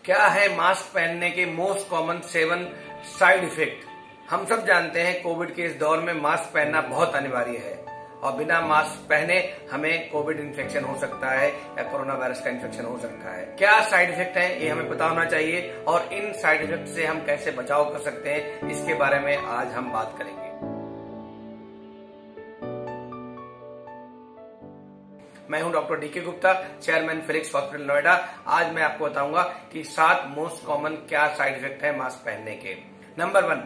क्या है मास्क पहनने के मोस्ट कॉमन 7 साइड इफेक्ट। हम सब जानते हैं कोविड के इस दौर में मास्क पहनना बहुत अनिवार्य है और बिना मास्क पहने हमें कोविड इन्फेक्शन हो सकता है या कोरोना वायरस का इन्फेक्शन हो सकता है। क्या साइड इफेक्ट है ये हमें पता होना चाहिए और इन साइड इफेक्ट से हम कैसे बचाव कर सकते हैं इसके बारे में आज हम बात करेंगे। मैं हूं doctor DK Gupta, chairman Felix hospital Noida. आज मैं आपको बताऊंगा कि 7 मोस्ट कॉमन क्या साइड इफेक्ट है मास्क पहनने के। नंबर 1,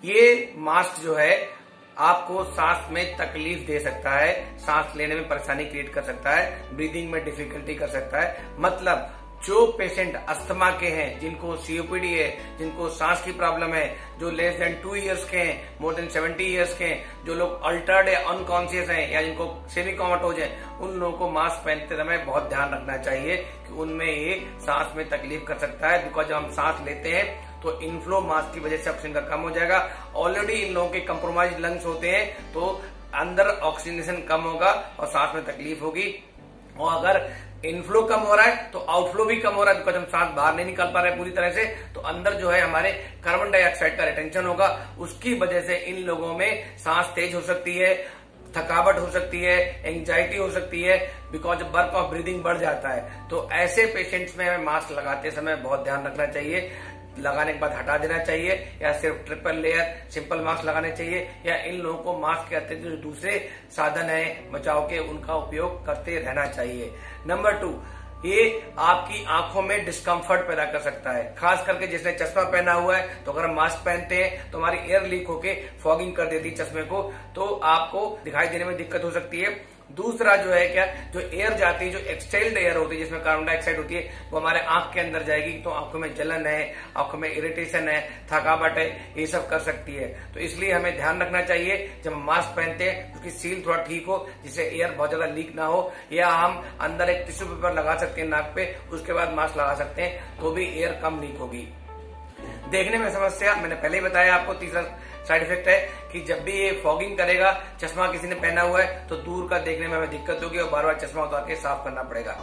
ये मास्क जो है आपको सांस में तकलीफ दे सकता है, सांस लेने में परेशानी क्रिएट कर सकता है, ब्रीदिंग में डिफिकल्टी कर सकता है। मतलब जो पेशेंट अस्थमा के हैं, जिनको सीओपीडी है, जिनको सांस की प्रॉब्लम है, जो लेस देन 2 इयर्स के हैं, मोर देन 70 इयर्स के हैं, जो लोग अल्टर्ड है, अनकॉन्शियस हैं या जिनको सेमी कोमाटोज है, उन लोगों को मास्क पहनते समय बहुत ध्यान रखना चाहिए कि उनमें ये सांस में तकलीफ कर सकता है। बिकॉज जब हम सांस लेते हैं तो इनफ्लो मास्क की वजह से ऑक्सीजन का कम हो जाएगा। ऑलरेडी इन लोगों के कंप्रोमाइज लंग्स होते हैं तो अंदर ऑक्सीजनेशन कम होगा और सांस में तकलीफ होगी। और अगर इनफ्लो कम हो रहा है तो आउटफ्लो भी कम हो रहा है, बिकॉज हम सांस बाहर नहीं निकाल पा रहे हैं पूरी तरह से, तो अंदर जो है हमारे कार्बन डाइऑक्साइड का रिटेंशन होगा। उसकी वजह से इन लोगों में सांस तेज हो सकती है, थकावट हो सकती है, एंजाइटी हो सकती है, बिकॉज वर्क ऑफ ब्रीदिंग बढ़ जाता है। तो ऐसे पेशेंट्स में हमें मास्क लगाते समय बहुत ध्यान रखना चाहिए। लगाने के बाद हटा देना चाहिए या सिर्फ ट्रिपल लेयर सिंपल मास्क लगाने चाहिए, या इन लोगों को मास्क के अतिरिक्त जो दूसरे साधन है बचाव के उनका उपयोग करते रहना चाहिए। नंबर 2, ये आपकी आंखों में डिस्कम्फर्ट पैदा कर सकता है। खास करके जिसने चश्मा पहना हुआ है तो अगर हम मास्क पहनते हैं तो हमारी एयर लीक होके फॉगिंग कर देती है चश्मे को, तो आपको दिखाई देने में दिक्कत हो सकती है। दूसरा जो है क्या, जो एयर जाती है, जो एक्सटेल्ड एयर होती है जिसमें कार्बन डाइऑक्साइड होती है, वो हमारे आंख के अंदर जाएगी तो आंखों में जलन है, आंखों में इरिटेशन है, थकावट है, ये सब कर सकती है। तो इसलिए हमें ध्यान रखना चाहिए जब हम मास्क पहनते हैं उसकी सील थोड़ा ठीक हो, जिससे एयर बहुत ज्यादा लीक ना हो, या हम अंदर एक टिश्यू पेपर लगा सकते हैं नाक पे, उसके बाद मास्क लगा सकते हैं तो भी एयर कम लीक होगी। देखने में समस्या, मैंने पहले ही बताया आपको। तीसरा साइड इफेक्ट है कि जब भी ये फॉगिंग करेगा, चश्मा किसी ने पहना हुआ है तो दूर का देखने में हमें दिक्कत होगी और बार बार चश्मा उतार के साफ करना पड़ेगा।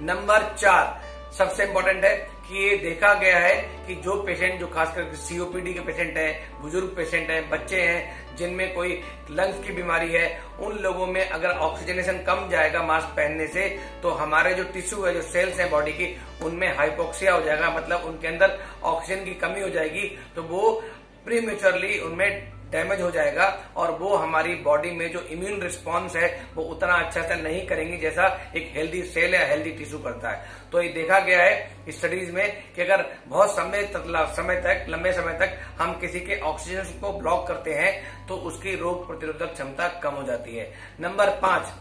नंबर 4 सबसे इंपॉर्टेंट है कि ये देखा गया है कि जो पेशेंट, जो खासकर सीओपीडी के पेशेंट हैं, बुजुर्ग पेशेंट हैं, बच्चे हैं, जिनमें कोई लंग्स की बीमारी है, उन लोगों में अगर ऑक्सीजनेशन कम जाएगा मास्क पहनने से तो हमारे जो टिश्यू है, जो सेल्स हैं बॉडी की, उनमें हाइपोक्सिया हो जाएगा। मतलब उनके अंदर ऑक्सीजन की कमी हो जाएगी तो वो प्रीमेच्योरली उनमें डैमेज हो जाएगा और वो हमारी बॉडी में जो इम्यून रिस्पॉन्स है वो उतना अच्छा से नहीं करेंगी जैसा एक हेल्दी सेल या हेल्दी टिश्यू करता है। तो ये देखा गया है स्टडीज में कि अगर बहुत लंबे समय तक हम किसी के ऑक्सीजन को ब्लॉक करते हैं तो उसकी रोग प्रतिरोधक क्षमता कम हो जाती है। नंबर 5,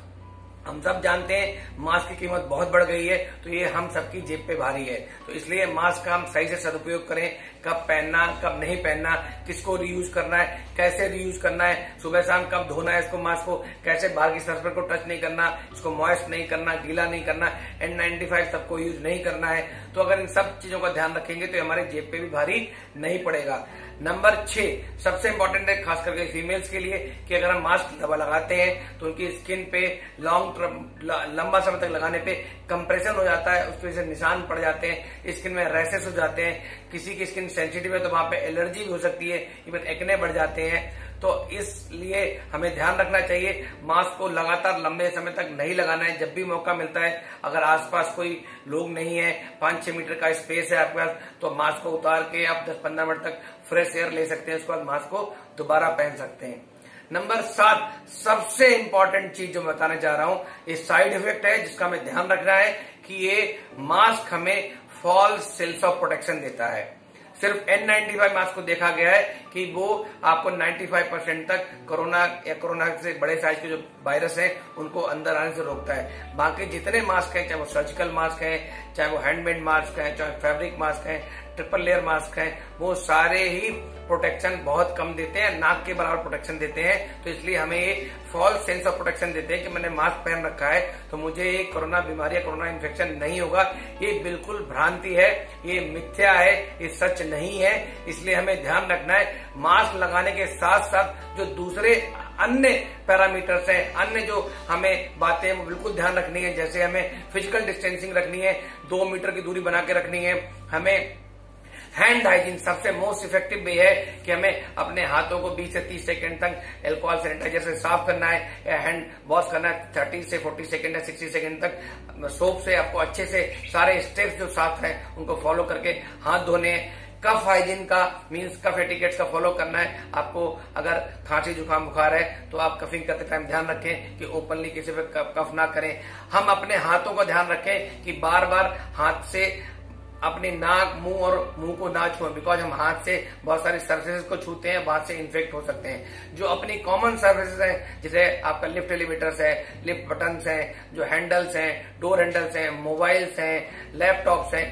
हम सब जानते हैं मास्क की कीमत बहुत बढ़ गई है तो ये हम सबकी जेब पे भारी है। तो इसलिए मास्क का हम सही से सदुपयोग करें, कब पहनना, कब नहीं पहनना, किसको रीयूज करना है, कैसे रीयूज करना है, सुबह शाम कब धोना है इसको, मास्क को कैसे, बाहर की सरफेस को टच नहीं करना, इसको मॉइस्ट नहीं करना, गीला नहीं करना, N95 सबको यूज नहीं करना है। तो अगर इन सब चीजों का ध्यान रखेंगे तो हमारे जेब पे भी भारी नहीं पड़ेगा। नंबर 6 सबसे इंपॉर्टेंट है खास करके फीमेल्स के लिए कि अगर हम मास्क लगाते हैं तो उनकी स्किन पे लंबा समय तक लगाने पे कंप्रेशन हो जाता है, उसकी वजह से निशान पड़ जाते हैं, स्किन में रैशेस हो जाते हैं। किसी की स्किन सेंसिटिव है तो वहां पे एलर्जी भी हो सकती है, इवन एक्ने बढ़ जाते हैं। तो इसलिए हमें ध्यान रखना चाहिए मास्क को लगातार लंबे समय तक नहीं लगाना है। जब भी मौका मिलता है, अगर आसपास कोई लोग नहीं है, 5-6 मीटर का स्पेस है आपके पास, तो मास्क को उतार के आप 10-15 मिनट तक फ्रेश एयर ले सकते हैं, उसके बाद मास्क को दोबारा पहन सकते हैं। नंबर 7 सबसे इंपॉर्टेंट चीज जो मैं बताना चाह रहा हूं, ये साइड इफेक्ट है जिसका हमें ध्यान रखना है कि ये मास्क हमें फॉल्स सेल्स ऑफ प्रोटेक्शन देता है। सिर्फ N95 मास्क को देखा गया है कि वो आपको 95% तक कोरोना या कोरोना से बड़े साइज के जो वायरस हैं उनको अंदर आने से रोकता है। बाकी जितने मास्क हैं, चाहे वो सर्जिकल मास्क हैं, चाहे वो हैंडमेड मास्क हैं, चाहे फैब्रिक मास्क हैं, ट्रिपल लेयर मास्क हैं, वो सारे ही प्रोटेक्शन बहुत कम देते हैं, नाक के बराबर प्रोटेक्शन देते हैं। तो इसलिए हमें ये फॉल्स सेंस ऑफ प्रोटेक्शन देते हैं कि मैंने मास्क पहन रखा है तो मुझे ये कोरोना बीमारी या कोरोना इन्फेक्शन नहीं होगा। ये बिल्कुल भ्रांति है, ये मिथ्या है, ये सच नहीं है। इसलिए हमें ध्यान रखना है मास्क लगाने के साथ साथ जो दूसरे अन्य पैरामीटर्स हैं, अन्य जो हमें बातें हैं वो बिल्कुल ध्यान रखनी है। जैसे हमें फिजिकल डिस्टेंसिंग रखनी है, 2 मीटर की दूरी बना के रखनी है। हमें हैंड हाइजीन सबसे मोस्ट इफेक्टिव वे है कि हमें अपने हाथों को 20 से 30 सेकंड तक अल्कोहल सैनिटाइजर से साफ करना है या हैंड वॉश करना है 30 से 40 सेकंड या 60 सेकंड तक। सोप से आपको अच्छे से सारे स्टेप्स जो साथ हैं उनको फॉलो करके हाथ धोने हैं। कफ हाइजीन का मीन्स कफ एटिकेट्स का फॉलो करना है। आपको अगर खांसी जुकाम बुखार है तो आप कफिंग करते टाइम ध्यान रखें कि ओपनली किसी पे कफ ना करें। हम अपने हाथों का ध्यान रखें कि बार बार हाथ से अपने नाक, मुंह और मुंह को ना छुएं, बिकॉज हम हाथ से बहुत सारी सर्फेसेस को छूते हैं, वहां से इन्फेक्ट हो सकते हैं। जो अपनी कॉमन सर्फेसेस हैं जैसे आपका लिफ्ट एलिवेटर्स है, लिफ्ट बटन्स हैं, जो हैंडल्स हैं, डोर हैंडल्स हैं, मोबाइल्स हैं, लैपटॉप्स हैं,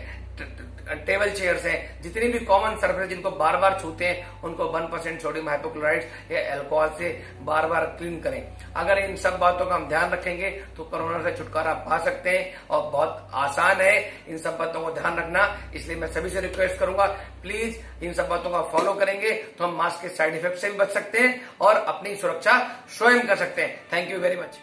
टेबल चेयर्स हैं, जितनी भी कॉमन सर्फेस जिनको बार बार छूते हैं उनको 1% सोडियम हाइपोक्लोराइड या अल्कोहल से बार बार क्लीन करें। अगर इन सब बातों का हम ध्यान रखेंगे तो कोरोना से छुटकारा पा सकते हैं और बहुत आसान है इन सब बातों को ध्यान रखना। इसलिए मैं सभी से रिक्वेस्ट करूंगा प्लीज इन सब बातों का फॉलो करेंगे तो हम मास्क के साइड इफेक्ट से भी बच सकते हैं और अपनी सुरक्षा स्वयं कर सकते हैं। Thank you very much.